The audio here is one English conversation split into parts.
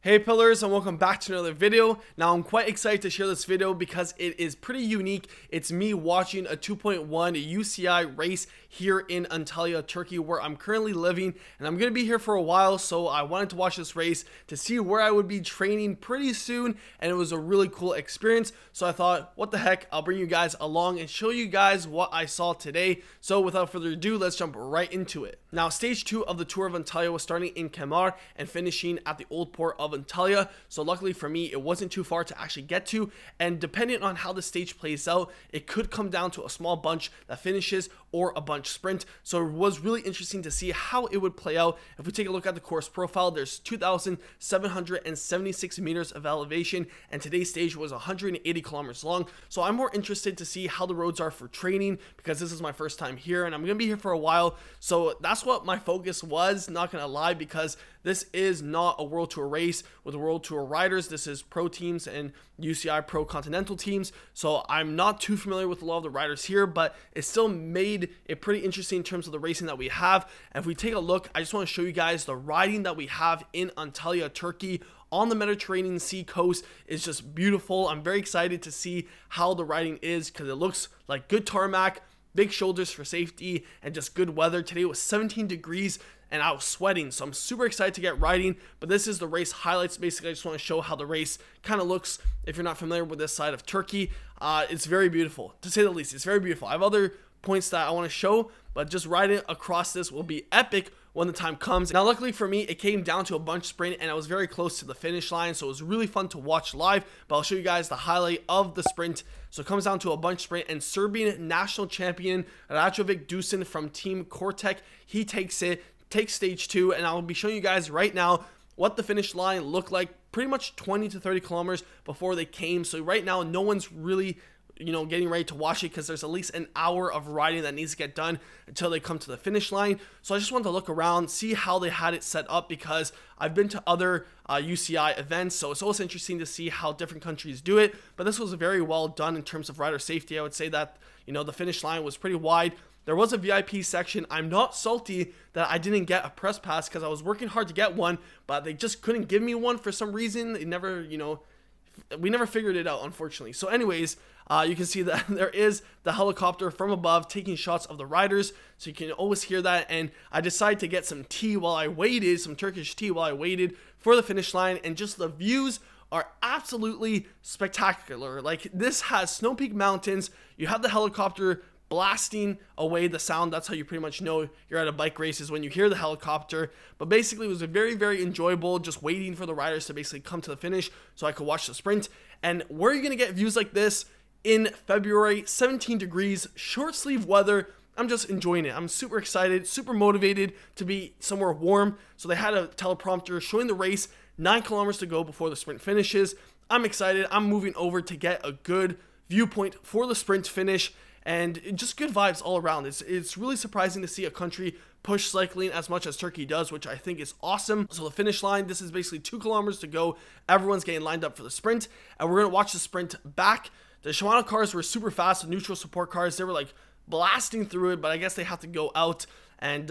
Hey pillars, and welcome back to another video. Now I'm quite excited to share this video because it is pretty unique. It's me watching a 2.1 UCI race here in Antalya, Turkey, where I'm currently living, and I'm going to be here for a while, so I wanted to watch this race to see where I would be training pretty soon, and it was a really cool experience. So I thought, what the heck, I'll bring you guys along and show you guys what I saw today. So without further ado, let's jump right into it. Now stage 2 of the Tour of Antalya was starting in Kemar and finishing at the old port of Antalya. So luckily for me, it wasn't too far to actually get to, and depending on how the stage plays out, it could come down to a small bunch that finishes or a bunch sprint. So it was really interesting to see how it would play out. If we take a look at the course profile, there's 2,776 meters of elevation, and today's stage was 180 kilometers long. So I'm more interested to see how the roads are for training because this is my first time here and I'm gonna be here for a while. So that's what my focus was, not gonna lie, because this is not a World Tour race with World Tour riders. This is pro teams and UCI pro continental teams. So I'm not too familiar with a lot of the riders here, but it still made it pretty interesting in terms of the racing that we have. And if we take a look, I just want to show you guys the riding that we have in Antalya, Turkey, on the Mediterranean Sea coast. Is just beautiful. I'm very excited to see how the riding is because it looks like good tarmac, big shoulders for safety, and just good weather. Today was 17 degrees and I was sweating, so I'm super excited to get riding. But this is the race highlights. Basically, I just want to show how the race kind of looks if you're not familiar with this side of Turkey. It's very beautiful, to say the least. It's very beautiful. I have other points that I want to show, but just riding across this will be epic when the time comes. Now luckily for me, it came down to a bunch sprint and I was very close to the finish line, so it was really fun to watch live. But I'll show you guys the highlight of the sprint. So it comes down to a bunch sprint, and Serbian national champion Rajovic Dusan from Team Cortec, he takes stage 2, and I'll be showing you guys right now what the finish line looked like pretty much 20 to 30 kilometers before they came. So right now no one's really getting ready to watch it because there's at least an hour of riding that needs to get done until they come to the finish line. So I just wanted to look around, see how they had it set up, because I've been to other UCI events, so it's always interesting to see how different countries do it. But this was very well done in terms of rider safety. I would say that the finish line was pretty wide. There was a VIP section. I'm not salty that I didn't get a press pass because I was working hard to get one, but they just couldn't give me one for some reason. They never, we never figured it out, unfortunately. So anyways, you can see that there is the helicopter from above taking shots of the riders, so you can always hear that. And I decided to get some tea while I waited, some Turkish tea while I waited for the finish line, and just the views are absolutely spectacular. Like, this has snow peak mountains, you have the helicopter blasting away the sound. That's how you pretty much know you're at a bike race, is when you hear the helicopter. But basically it was a very, very enjoyable just waiting for the riders to basically come to the finish so I could watch the sprint. And where are you gonna get views like this in February? 17 degrees, short sleeve weather. I'm just enjoying it. I'm super excited, super motivated to be somewhere warm. So they had a teleprompter showing the race, 9 kilometers to go before the sprint finishes. I'm excited. I'm moving over to get a good viewpoint for the sprint finish, and just good vibes all around. It's really surprising to see a country push cycling as much as Turkey does, which I think is awesome. So the finish line, this is basically 2 kilometers to go. Everyone's getting lined up for the sprint, and we're gonna watch the sprint back. The Shimano cars were super fast, the neutral support cars, they were like blasting through it, but I guess they have to go out and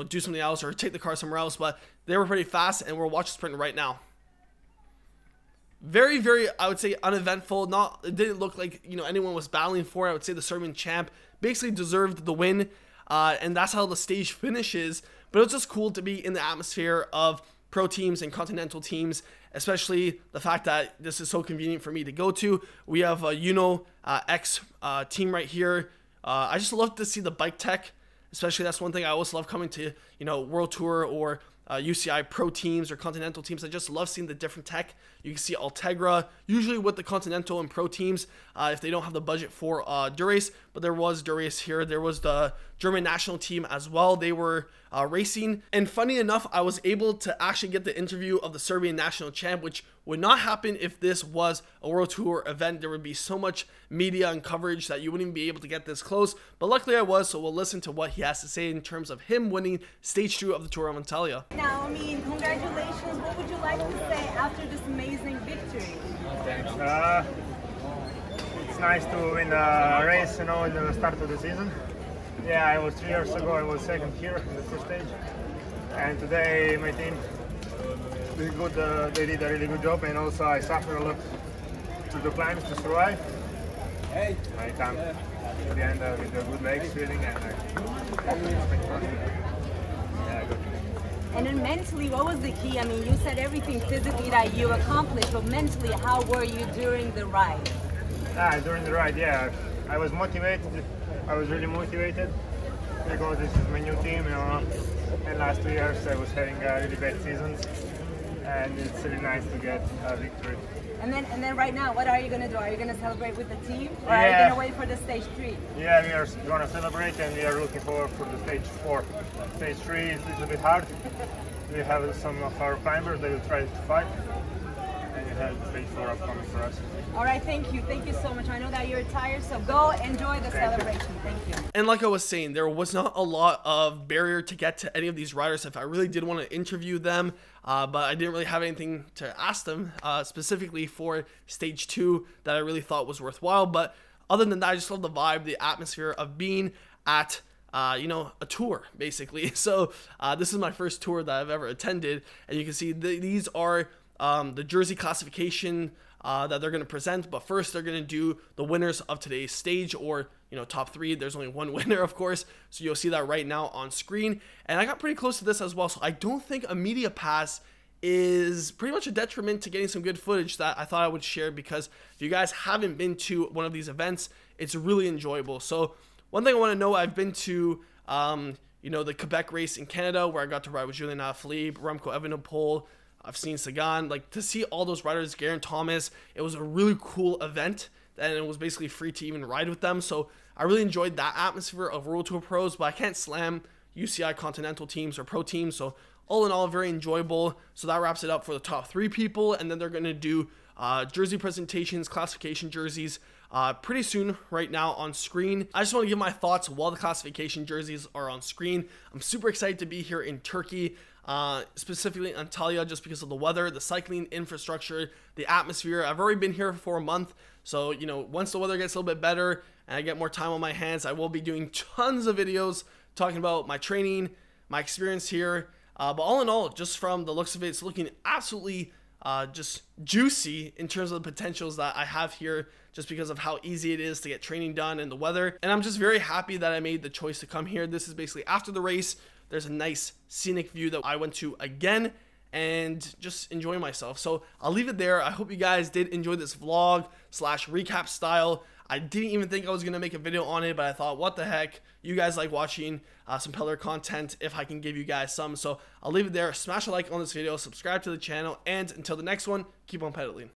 do something else or take the car somewhere else. But they were pretty fast, and we'll watch the sprint right now. Very, very, I would say, uneventful. It didn't look like anyone was battling for it. I would say the Serbian champ basically deserved the win, and that's how the stage finishes. But it was just cool to be in the atmosphere of pro teams and continental teams, especially the fact that this is so convenient for me to go to. We have a X team right here. I just love to see the bike tech, especially. That's one thing I always love coming to World Tour or UCI pro teams or continental teams. I just love seeing the different tech. You can see Ultegra, usually with the continental and pro teams, if they don't have the budget for Durace, but there was Durace here. There was the German national team as well. They were racing, and funny enough, I was able to actually get the interview of the Serbian national champ, which would not happen if this was a World Tour event. There would be so much media and coverage that you wouldn't even be able to get this close, but luckily I was. So we'll listen to what he has to say in terms of him winning stage 2 of the Tour of Antalya. Now, congratulations. What would you like to say after this amazing victory? Thanks. It's nice to win a race, in the start of the season. Yeah, I was 3 years ago. I was second here in the first stage, and today my team they did a really good job, and also I suffered a lot to the climbs to survive. I come to the end with a good leg feeling, and yeah, good. And then mentally, what was the key? I mean, you said everything physically that you accomplished, but mentally, how were you during the ride? During the ride, yeah, I was motivated. I was really motivated because this is my new team, you know. And last 2 years I was having really bad seasons, and it's really nice to get a victory. And then right now, what are you gonna do? Are you gonna celebrate with the team, or are you gonna wait for the stage 3? Yeah, we are gonna celebrate, and we are looking forward for the stage 4. Stage 3 is a little bit hard. We have some of our climbers that will try to fight, and we have the stage 4 upcoming for us. All right, thank you so much. I know that you're tired, so go enjoy the celebration. Thank you. And like I was saying, there was not a lot of barrier to get to any of these riders if I really did want to interview them, but I didn't really have anything to ask them specifically for stage 2 that I really thought was worthwhile. But other than that, I just love the vibe, the atmosphere of being at you know, a tour basically. So this is my first tour that I've ever attended, and you can see these are the jersey classification that they're going to present. But first they're going to do the winners of today's stage, or you know, top 3. There's only one winner, of course, so you'll see that right now on screen. And I got pretty close to this as well, so I don't think a media pass is pretty much a detriment to getting some good footage that I thought I would share, because if you guys haven't been to one of these events, it's really enjoyable. So one thing I want to know, I've been to you know, the Quebec race in Canada, where I got to ride with Julien Alaphilippe, Remco Evenepoel. I've seen Sagan. Like, to see all those riders, Geraint Thomas, it was a really cool event, and it was basically free to even ride with them. So I really enjoyed that atmosphere of World Tour pros, but I can't slam UCI Continental teams or pro teams. So all in all, very enjoyable. So that wraps it up for the top 3 people, and then they're going to do jersey presentations, classification jerseys, pretty soon right now on screen. I just want to give my thoughts while the classification jerseys are on screen. I'm super excited to be here in Turkey, specifically Antalya, just because of the weather, the cycling infrastructure, the atmosphere. I've already been here for a month, so you know, once the weather gets a little bit better and I get more time on my hands, I will be doing tons of videos talking about my training, my experience here. But all in all, just from the looks of it, it's looking absolutely just juicy in terms of the potentials that I have here, just because of how easy it is to get training done and the weather. And I'm just very happy that I made the choice to come here. This is basically after the race. There's a nice scenic view that I went to again, and just enjoying myself. So I'll leave it there. I hope you guys did enjoy this vlog / recap style. I didn't even think I was going to make a video on it, but I thought, what the heck, you guys like watching some peddler content if I can give you guys some. So I'll leave it there. Smash a like on this video, subscribe to the channel, and until the next one, keep on pedaling.